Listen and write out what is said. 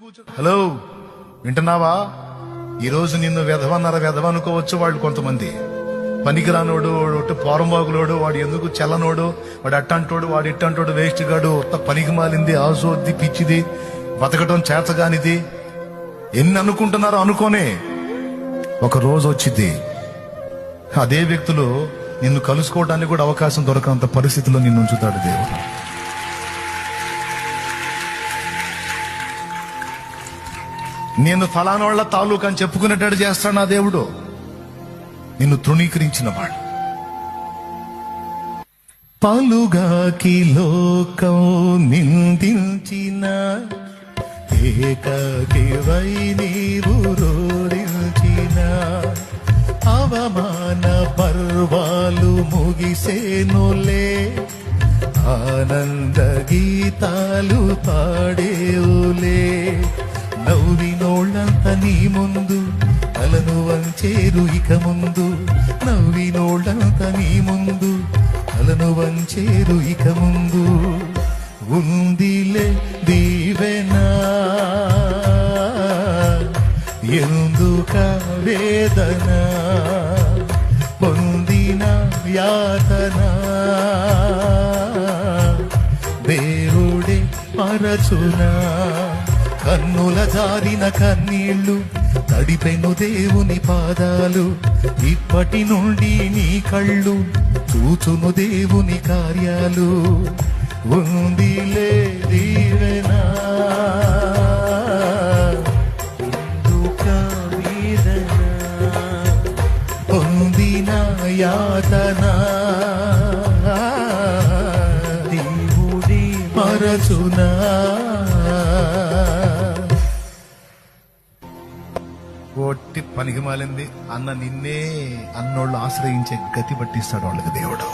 Hello, వింటున్నావా? ఈరోజు నిన్ను వెధవ అనుకోవచ్చు వాళ్ళు కొంతమంది. పనికిరానోడు, వాడు పోరంబాగులోడు, వాడు ఎందుకు చెల్లనోడు, వాడు అట్టంటోడు, వాడు ఇట్టంటోడు, వేస్ట్ గాడు, పనికి మాలింది, ఆసోద్ది, పిచ్చిది, బతకటం చేతగానిది, ఎన్ని అనుకుంటున్నారో అనుకోనే ఒక రోజు వచ్చింది అదే వ్యక్తులు నిన్ను కలుసుకోవడానికి కూడా అవకాశం దొరకనంత పరిస్థితిలో నిన్ను ఉంచుతాడు దేవుడు. నేను ఫలానోళ్ల తాలూకు అని చెప్పుకునేటట్టు చేస్తాడు నా దేవుడు. నిన్ను తృణీకరించిన వాడు పలుగాకి లోకం నిందించిన ఏకాకివై నీవు రోడించిన అవమాన పర్వాలు ముగిసేనులే, ఆనంద గీతాలు పాడేవులే. నవ్వినోళ్ళంత నీ ముందు తలను వంచేరు ఇక ముందు, నవ్వినోళ్ళంత నీ ముందు తలను వంచేరు ఇక ముందు. ఉందిలే దీవెనా ఎందుక వేదన, పొందిన యాతన దేవుడే మరచునా. కన్నుల జారిన కన్నీళ్లు తడిపెను దేవుని పాదాలు, ఇప్పటి నుండి నీ కళ్ళు చూచును దేవుని కార్యాలు. ఉందిలే దీవెనా దుఃఖ వేదన, పొందిన యాతన దేవుడే మరచునా. ఒట్టి పనికి మాలింది అన్న నిన్నే అన్నోళ్ళు ఆశ్రయించే గతి పట్టిస్తాడు వాళ్ళకి దేవుడు.